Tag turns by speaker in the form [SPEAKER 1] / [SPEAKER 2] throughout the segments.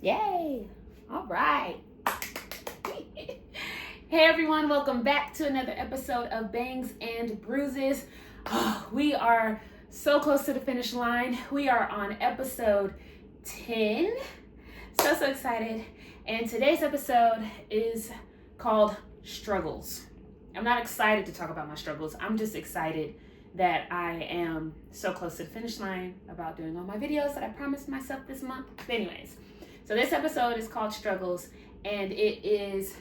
[SPEAKER 1] Yay! All right. Hey everyone, welcome back to another episode of Bangs and Bruises. Oh, we are so close to the finish line. We are on episode 10. So excited. And today's episode is called Struggles. I'm not excited to talk about my struggles. I'm just excited that I am so close to the finish line about doing all my videos that I promised myself this month. But anyways, so this episode is called Struggles, and it is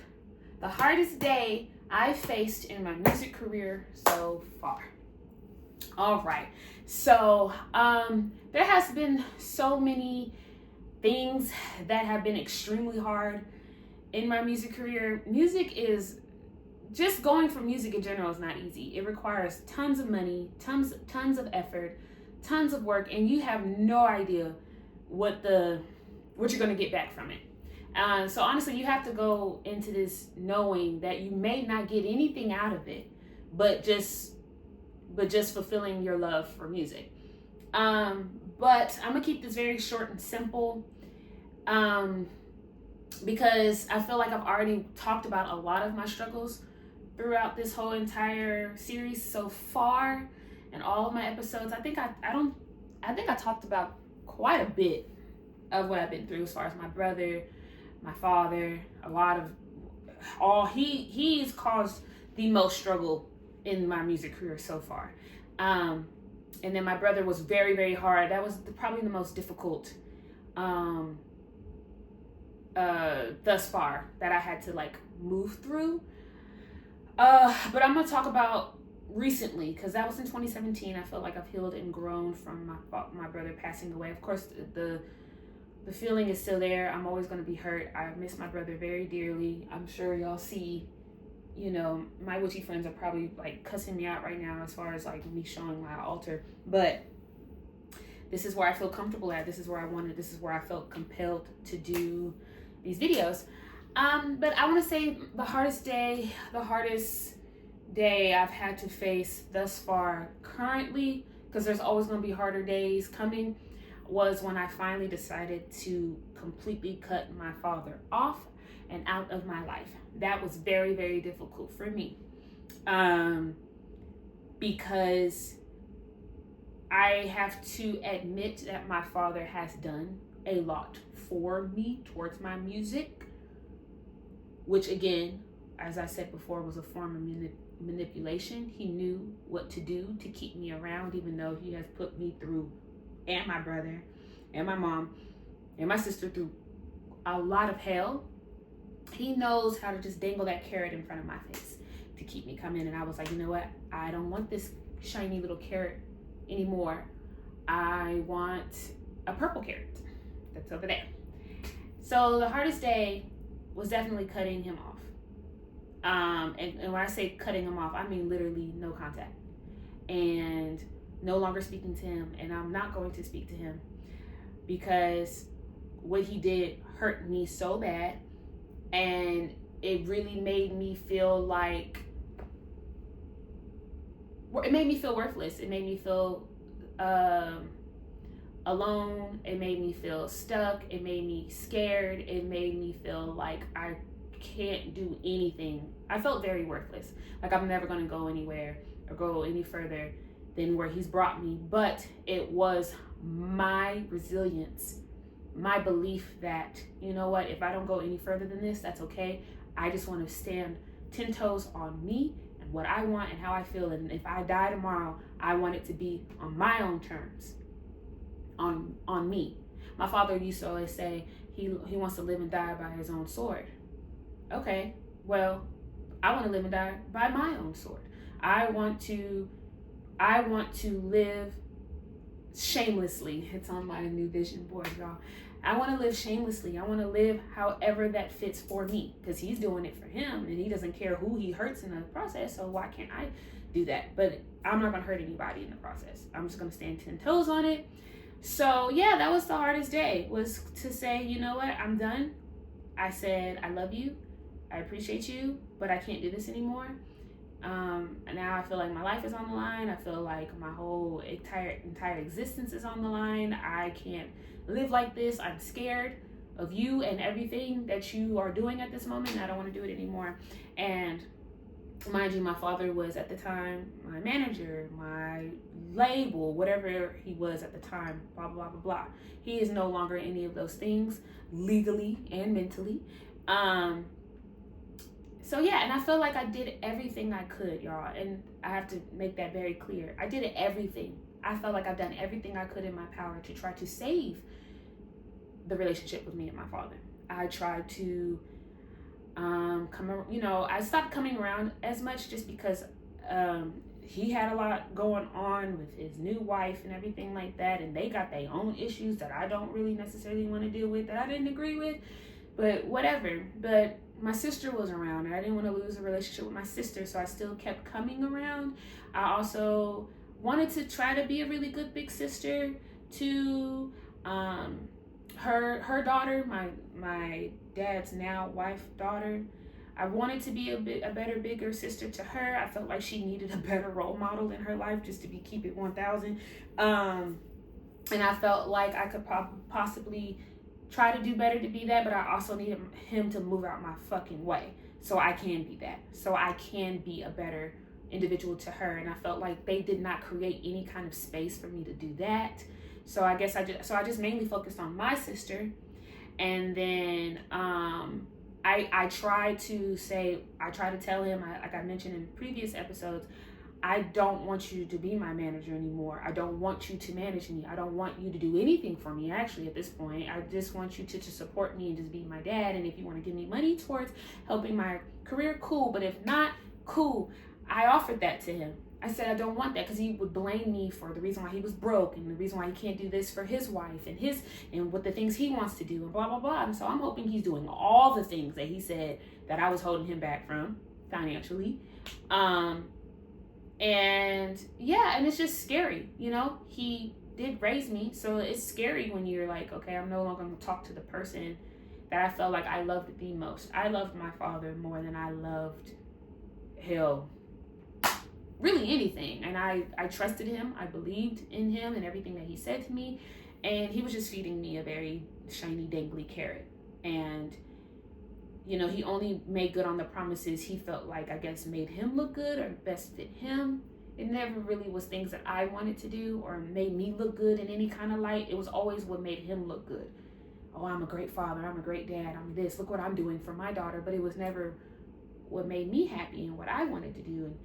[SPEAKER 1] the hardest day I've faced in my music career so far. All right, so there has been so many things that have been extremely hard in my music career. Music is just going for music in general is not easy. It requires tons of money, tons of effort, tons of work, and you have no idea what you're going to get back from it. So honestly, you have to go into this knowing that you may not get anything out of it, but just fulfilling your love for music. But I'm gonna keep this very short and simple, because I feel like I've already talked about a lot of my struggles throughout this whole entire series so far, and all of my episodes. I think I talked about quite a bit of what I've been through as far as my brother, my father, a lot of he's caused the most struggle in my music career so far. And then my brother was very, very hard. That was probably the most difficult thus far that I had to move through. But I'm gonna talk about recently, because that was in 2017. I feel like I've healed and grown from my brother passing away. Of course, the feeling is still there. I'm always gonna be hurt. I miss my brother very dearly. I'm sure y'all see, my witchy friends are probably cussing me out right now as far as me showing my altar. But this is where I feel comfortable at. This is where I wanted. This is where I felt compelled to do these videos. But I want to say the hardest day I've had to face thus far currently, because there's always going to be harder days coming, was when I finally decided to completely cut my father off and out of my life. That was very, very difficult for me, because I have to admit that my father has done a lot for me towards my music, which again, as I said before, was a form of manipulation. He knew what to do to keep me around, even though he has put me through, and my brother and my mom and my sister, through a lot of hell. He knows how to just dangle that carrot in front of my face to keep me coming. And I was like, you know what? I don't want this shiny little carrot anymore. I want a purple carrot that's over there. So the hardest day was definitely cutting him off. And when I say cutting him off, I mean literally no contact and no longer speaking to him. And I'm not going to speak to him, because what he did hurt me so bad, and it really made me feel worthless. It made me feel alone. It made me feel stuck. It made me scared. It made me feel like I can't do anything. I felt very worthless, like I'm never going to go anywhere or go any further than where he's brought me. But it was my resilience, my belief that, you know what, if I don't go any further than this, that's okay. I just want to stand 10 toes on me and what I want and how I feel. And if I die tomorrow, I want it to be on my own terms, on me. My father used to always say he wants to live and die by his own sword. Okay, well, I want to live and die by my own sword. I want to live shamelessly. It's on my new vision board, y'all. I want to live shamelessly. I want to live however that fits for me, because he's doing it for him and he doesn't care who he hurts in the process. So why can't I do that? But I'm not going to hurt anybody in the process. I'm just going to stand 10 toes on it. So yeah, that was the hardest day, was to say, you know what, I'm done. I said, I love you. I appreciate you, but I can't do this anymore. And now I feel like my life is on the line. I feel like my whole entire existence is on the line. I can't live like this. I'm scared. of you and everything that you are doing at this moment. And I don't want to do it anymore. And mind you, my father was at the time my manager, my label, whatever he was at the time, blah, blah, blah, blah. He is no longer any of those things legally and mentally. So yeah, and I feel like I did everything I could, y'all. And I have to make that very clear. I did everything. I felt like I've done everything I could in my power to try to save the relationship with me and my father. I tried to I stopped coming around as much just because he had a lot going on with his new wife and everything like that, and they got their own issues that I don't really necessarily want to deal with, that I didn't agree with, but whatever. But my sister was around, and I didn't want to lose a relationship with my sister, so I still kept coming around. I also wanted to try to be a really good big sister to her daughter, my dad's now wife daughter. I wanted to be a better, bigger sister to her. I felt like she needed a better role model in her life, just to keep it 1,000. And I felt like I could possibly try to do better to be that, but I also needed him to move out my fucking way so I can be that, so I can be a better individual to her. And I felt like they did not create any kind of space for me to do that. So I guess I just mainly focused on my sister. And then I tried to tell him, like I mentioned in previous episodes, I don't want you to be my manager anymore. I don't want you to manage me. I don't want you to do anything for me, actually, at this point. I just want you to support me and just be my dad. And if you want to give me money towards helping my career, cool. But if not, cool. I offered that to him. I said I don't want that, because he would blame me for the reason why he was broke and the reason why he can't do this for his wife and what the things he wants to do and blah, blah, blah. And so I'm hoping he's doing all the things that he said that I was holding him back from financially. And yeah, and it's just scary, he did raise me. So it's scary when you're like, okay, I'm no longer going to talk to the person that I felt like I loved the most. I loved my father more than I loved really anything. And I trusted him. I believed in him and everything that he said to me. And he was just feeding me a very shiny, dangly carrot. And, he only made good on the promises he felt like, I guess, made him look good or best fit him. It never really was things that I wanted to do or made me look good in any kind of light. It was always what made him look good. Oh, I'm a great father. I'm a great dad. I'm this. Look what I'm doing for my daughter. But it was never what made me happy and what I wanted to do and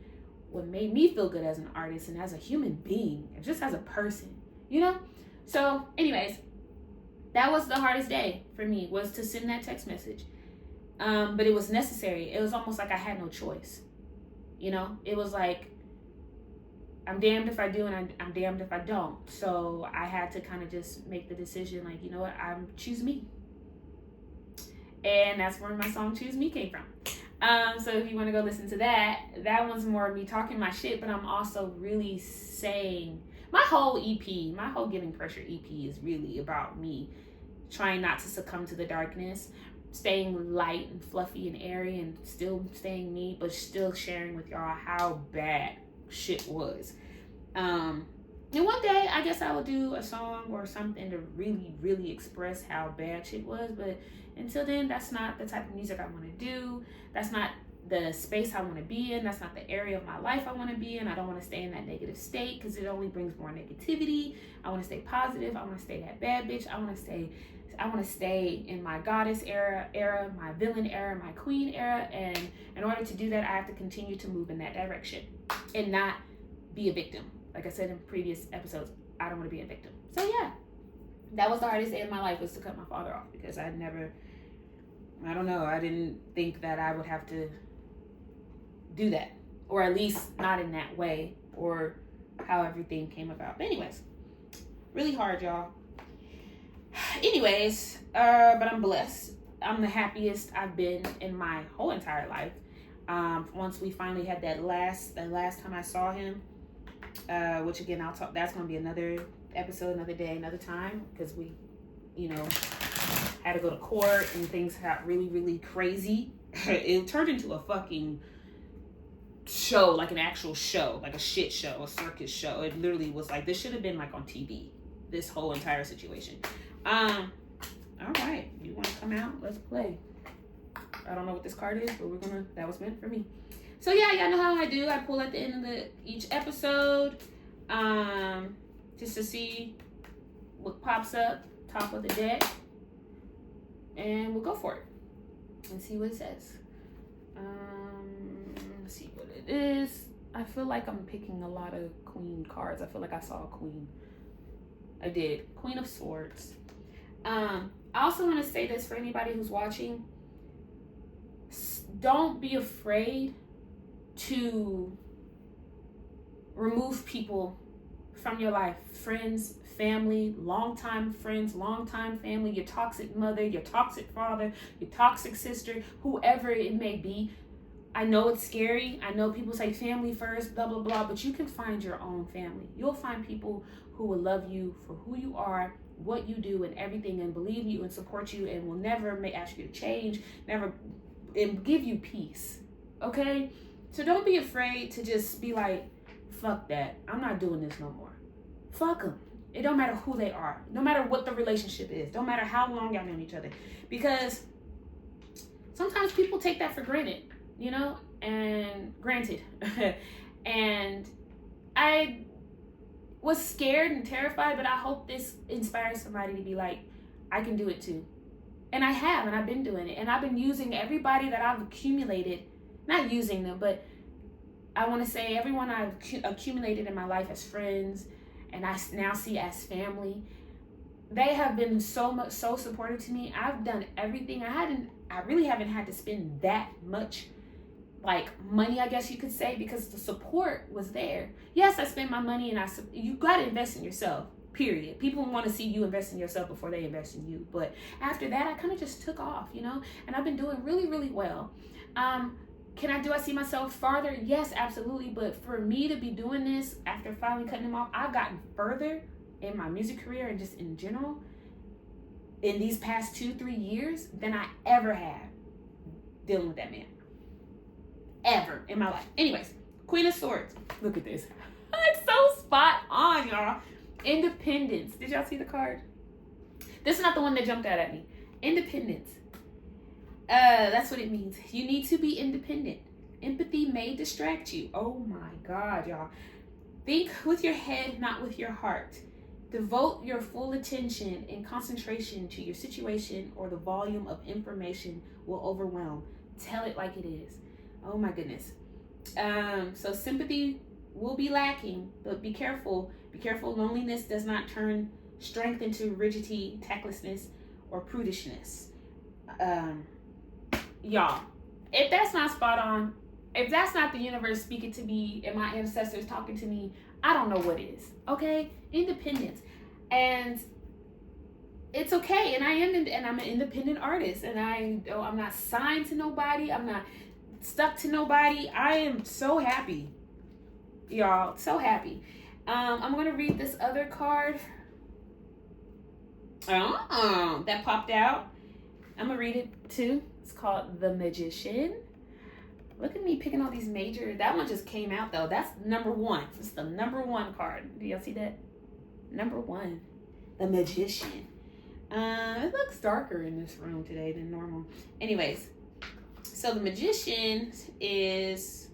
[SPEAKER 1] what made me feel good as an artist and as a human being and just as a person, So anyways, that was the hardest day for me, was to send that text message. But it was necessary. It was almost like I had no choice. It was like, I'm damned if I do and I'm damned if I don't. So I had to kind of just make the decision, like, you know what, choose me. And that's where my song Choose Me came from. So if you want to go listen to that one's more of me talking my shit, but I'm also really saying, my whole EP, my whole Giving Pressure EP is really about me trying not to succumb to the darkness, staying light and fluffy and airy and still staying me, but still sharing with y'all how bad shit was. And one day I guess I will do a song or something to really, really express how bad shit was, but until then, that's not the type of music I want to do. That's not the space I want to be in. That's not the area of my life I want to be in. I don't want to stay in that negative state, because it only brings more negativity. I want to stay positive. I want to stay that bad bitch. I want to stay in my goddess era, my villain era, my queen era. And in order to do that, I have to continue to move in that direction and not be a victim. Like I said in previous episodes, I don't want to be a victim. So yeah, that was the hardest day of my life, was to cut my father off, because I didn't think that I would have to do that, or at least not in that way, or how everything came about. But anyways, really hard, y'all. Anyways, but I'm blessed. I'm the happiest I've been in my whole entire life. Once we finally had the last time I saw him, which again, I'll talk, that's going to be another episode, another day, another time, because we, had to go to court and things got really, really crazy. It turned into a fucking show, like an actual show, like a shit show, a circus show. It literally was like, this should have been like on TV, this whole entire situation. All right, you want come out. Let's play. I don't know what this card is, but that was meant for me. So yeah, y'all know how I do. I pull at the end of each episode, just to see what pops up top of the deck, and we'll go for it and see what it says. Let's see what it is. I feel like I'm picking a lot of queen cards. I feel like I saw a queen. I did. Queen of Swords. I also want to say this for anybody who's watching. Don't be afraid to remove people from your life. Friends, family, longtime friends, longtime family, your toxic mother, your toxic father, your toxic sister, whoever it may be. I know it's scary. I know people say family first, blah, blah, blah, but you can find your own family. You'll find people who will love you for who you are, what you do, and everything, and believe you and support you, and will never ask you to change, and give you peace. Okay? So don't be afraid to just be like, fuck that. I'm not doing this no more. Fuck them. It don't matter who they are. No matter what the relationship is. Don't matter how long y'all known each other. Because sometimes people take that for granted. You know, and granted. And I was scared and terrified, but I hope this inspires somebody to be like, I can do it too. And I have, and I've been doing it. And I've been using everybody that I've accumulated, not using them, but I want to say everyone I've accumulated in my life as friends, and I now see as family. They have been so supportive to me. I've done everything. I really haven't had to spend that much like money, I guess you could say, because the support was there. Yes, I spend my money, and you got to invest in yourself, period. People want to see you invest in yourself before they invest in you. But after that, I kind of just took off, you know, and I've been doing really, really well. Do I see myself farther? Yes, absolutely. But for me to be doing this after finally cutting them off, I've gotten further in my music career and just in general in these past 2-3 years than I ever had dealing with that man. Ever in my life. Anyways, Queen of Swords. Look at this. It's so spot on, y'all. Independence. Did y'all see the card? This is not the one that jumped out at me. Independence. That's what it means. You need to be independent. Empathy may distract you. Oh my God, y'all. Think with your head, not with your heart. Devote your full attention and concentration to your situation, or the volume of information will overwhelm. Tell it like it is. Oh my goodness. So sympathy will be lacking, but be careful. Be careful. Loneliness does not turn strength into rigidity, tactlessness, or prudishness. Y'all, if that's not spot on, if that's not the universe speaking to me and my ancestors talking to me, I don't know what is. Okay? Independence. And it's okay. And I'm an independent artist, and I'm not signed to nobody. I'm not stuck to nobody. I am so happy, y'all, so happy. I'm gonna read this other card that popped out. I'm gonna read it too. It's called The Magician. Look at me picking all these major. That one just came out though. That's number one. It's the number one card. Do y'all see that? Number one, The Magician. It looks darker in this room today than normal. Anyways, so the Magician is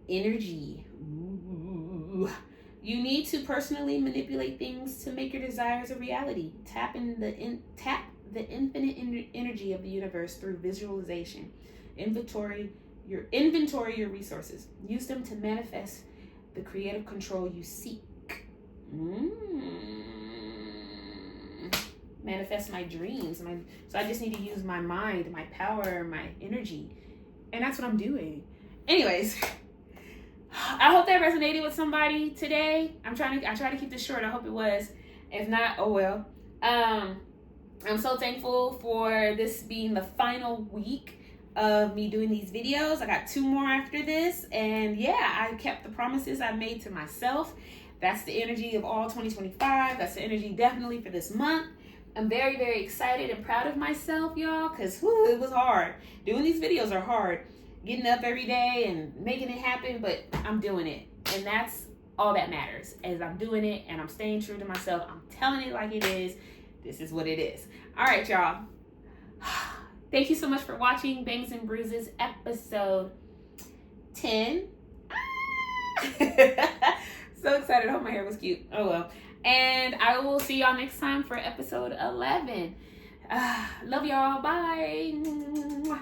[SPEAKER 1] energy. Ooh. You need to personally manipulate things to make your desires a reality. Tap the infinite energy of the universe through visualization. Inventory your resources. Use them to manifest the creative control you seek. Manifest my dreams. So I just need to use my mind, my power, my energy. And that's what I'm doing. Anyways, I hope that resonated with somebody today. I try to keep this short. I hope it was. If not, oh well. I'm so thankful for this being the final week of me doing these videos. I got 2 more after this. And yeah, I kept the promises I made to myself. That's the energy of all 2025. That's the energy definitely for this month. I'm very, very excited and proud of myself, y'all, because it was hard. Doing these videos are hard. Getting up every day and making it happen, but I'm doing it. And that's all that matters, is I'm doing it and I'm staying true to myself. I'm telling it like it is. This is what it is. All right, y'all. Thank you so much for watching Bangs and Bruises episode 10. So excited. I hope my hair was cute. Oh well. And I will see y'all next time for episode 11. Love y'all. Bye.